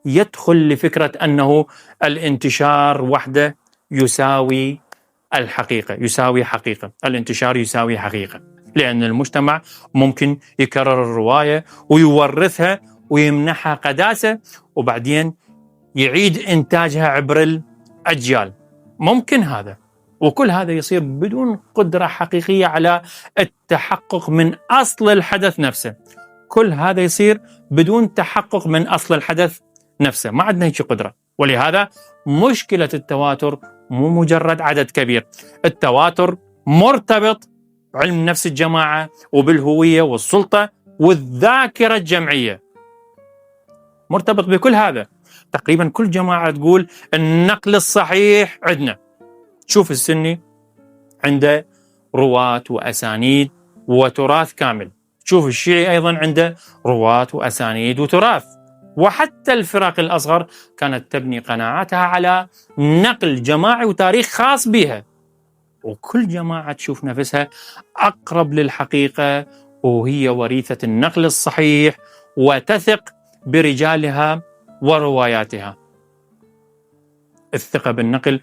يدخل لفكرة أنه الانتشار وحده يساوي الحقيقة، يساوي حقيقة، الانتشار يساوي حقيقة، لأن المجتمع ممكن يكرر الرواية ويورثها ويمنحها قداسة، وبعدين يعيد إنتاجها عبر أجيال. ممكن هذا، وكل هذا يصير بدون قدرة حقيقية على التحقق من أصل الحدث نفسه. كل هذا يصير بدون تحقق من أصل الحدث نفسه، ما عندنا هيك قدرة. ولهذا مشكلة التواتر مو مجرد عدد كبير، التواتر مرتبط بعلم نفس الجماعة وبالهوية والسلطة والذاكرة الجمعية، مرتبط بكل هذا. تقريبا كل جماعة تقول النقل الصحيح عندنا. شوف السني عنده رواة وأسانيد وتراث كامل، شوف الشيعي أيضا عنده رواة وأسانيد وتراث. وحتى الفرق الأصغر كانت تبني قناعاتها على نقل جماعي وتاريخ خاص بها، وكل جماعة تشوف نفسها أقرب للحقيقة وهي وريثة النقل الصحيح وتثق برجالها ورواياتها. الثقة بالنقل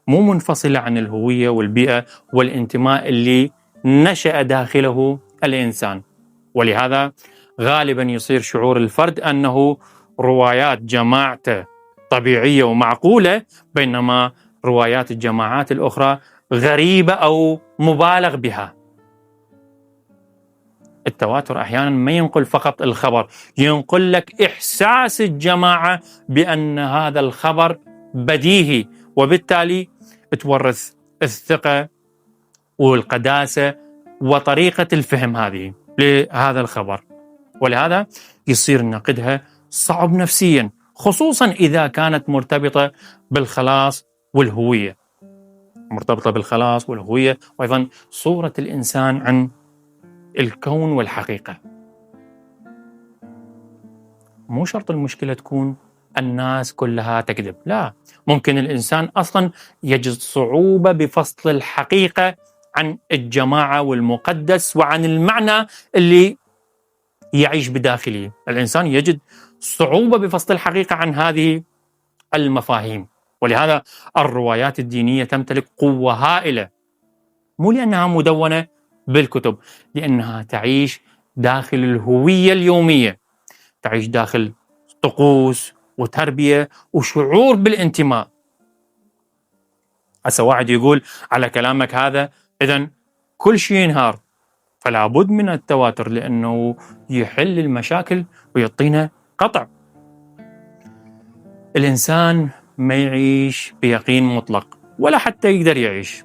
مو منفصلة عن الهوية والبيئة والانتماء اللي نشأ داخله الإنسان. ولهذا غالبا يصير شعور الفرد أنه روايات جماعته طبيعية ومعقولة، بينما روايات الجماعات الأخرى غريبة أو مبالغ بها. التواتر أحيانا ما ينقل فقط الخبر، ينقل لك إحساس الجماعة بأن هذا الخبر بديهي، وبالتالي تورث الثقة والقداسة وطريقة الفهم هذه لهذا الخبر. ولهذا يصير نقدها صعب نفسيا، خصوصا إذا كانت مرتبطة بالخلاص والهوية، مرتبطة بالخلاص والهوية وأيضا صورة الإنسان عن الكون والحقيقة. مو شرط المشكلة تكون الناس كلها تكذب، لا، ممكن الإنسان أصلا يجد صعوبة بفصل الحقيقة عن الجماعة والمقدس وعن المعنى اللي يعيش بداخله. الإنسان يجد صعوبة بفصل الحقيقة عن هذه المفاهيم. ولهذا الروايات الدينية تمتلك قوة هائلة، مو لأنها مدونة بالكتب، لأنها تعيش داخل الهوية اليومية، تعيش داخل طقوس وتربية وشعور بالانتماء. هسه واحد يقول على كلامك هذا إذن كل شيء ينهار، فلا بد من التواتر لأنه يحل المشاكل ويعطينا قطع. الإنسان ما يعيش بيقين مطلق ولا حتى يقدر يعيش،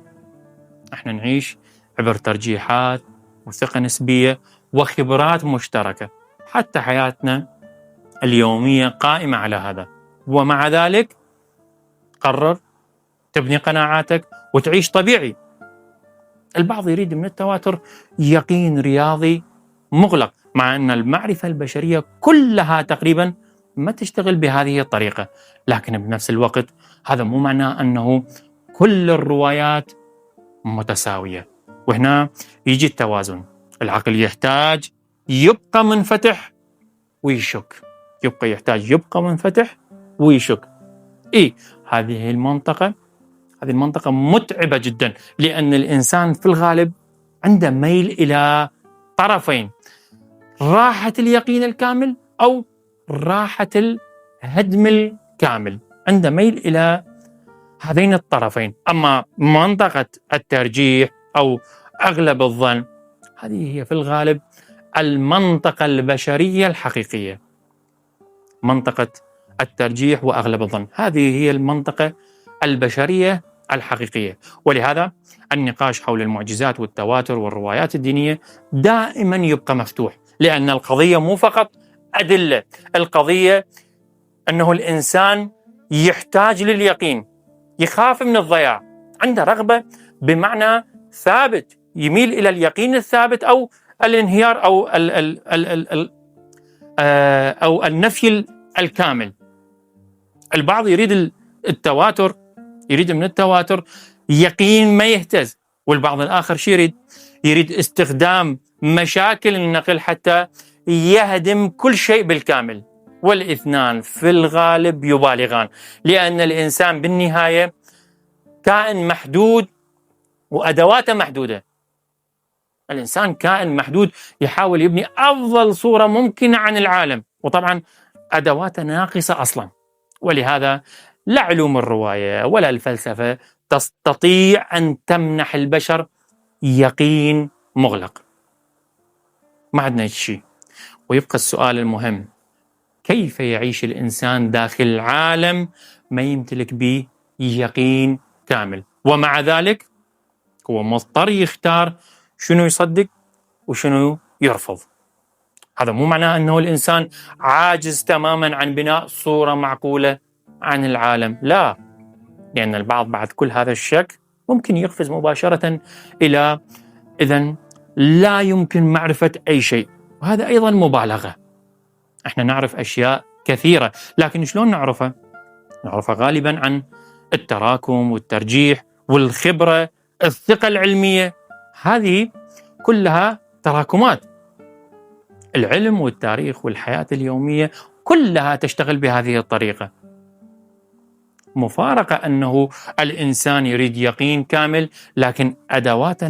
احنا نعيش عبر ترجيحات وثقة نسبية وخبرات مشتركة، حتى حياتنا اليومية قائمة على هذا. ومع ذلك قرر تبني قناعاتك وتعيش طبيعي. البعض يريد من التواتر يقين رياضي مغلق، مع أن المعرفة البشرية كلها تقريبا ما تشتغل بهذه الطريقة. لكن بنفس الوقت هذا مو معناه أنه كل الروايات متساوية، وهنا يجي التوازن. العقل يحتاج يبقى منفتح ويشك، يبقى منفتح ويشك. هذه المنطقة متعبة جدا، لأن الإنسان في الغالب عنده ميل إلى طرفين، راحة اليقين الكامل أو راحة الهدم الكامل، عنده ميل إلى هذين الطرفين. أما منطقة الترجيح أو أغلب الظن، هذه هي في الغالب المنطقة البشرية الحقيقية. منطقة الترجيح وأغلب الظن هذه هي المنطقة البشرية الحقيقية. ولهذا النقاش حول المعجزات والتواتر والروايات الدينية دائما يبقى مفتوح، لأن القضية مو فقط أدلة، القضية أنه الإنسان يحتاج لليقين، يخاف من الضياع، عنده رغبة بمعنى ثابت، يميل إلى اليقين الثابت أو الانهيار أو أو النفي الكامل. البعض يريد التواتر، يريد من التواتر يقين ما يهتز، والبعض الآخر شو يريد استخدام مشاكل النقل حتى يهدم كل شيء بالكامل. والاثنان في الغالب يبالغان، لأن الإنسان بالنهاية كائن محدود وأدواته محدودة. الإنسان كائن محدود يحاول يبني أفضل صورة ممكنة عن العالم، وطبعا أدواته ناقصة أصلا. ولهذا لا علوم الرواية ولا الفلسفة تستطيع أن تمنح البشر يقين مغلق. ما عندنا شيء. ويبقى السؤال المهم: كيف يعيش الإنسان داخل عالم ما يمتلك به يقين كامل؟ ومع ذلك هو مضطر يختار شنو يصدق وشنو يرفض. هذا مو معناه أنه الإنسان عاجز تماما عن بناء صورة معقولة عن العالم، لا، لأن البعض بعد كل هذا الشك ممكن يقفز مباشرة إلى إذن لا يمكن معرفة أي شيء، وهذا أيضا مبالغة. احنا نعرف أشياء كثيرة، لكن شلون نعرفها؟ نعرفها غالبا عن التراكم والترجيح والخبرة، الثقة العلمية، هذه كلها تراكمات. العلم والتاريخ والحياة اليومية كلها تشتغل بهذه الطريقة. مفارقة أنه الإنسان يريد يقين كامل، لكن أدواته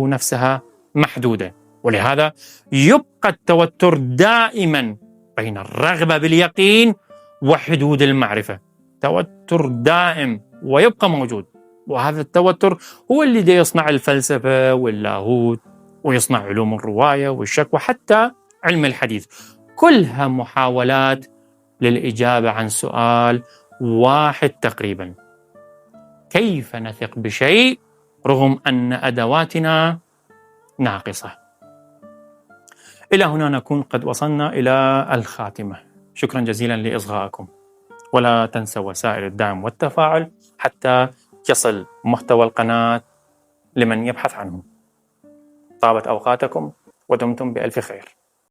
نفسها محدودة، ولهذا يبقى التوتر دائما بين الرغبة باليقين وحدود المعرفة. توتر دائم ويبقى موجود، وهذا التوتر هو اللي يصنع الفلسفة واللاهوت، ويصنع علوم الرواية والشك، وحتى علم الحديث. كلها محاولات للإجابة عن سؤال واحد تقريبا: كيف نثق بشيء رغم أن أدواتنا ناقصة؟ إلى هنا نكون قد وصلنا إلى الخاتمة. شكرا جزيلا لإصغائكم، ولا تنسوا وسائل الدعم والتفاعل حتى يصل محتوى القناة لمن يبحث عنه. طابت أوقاتكم ودمتم بألف خير.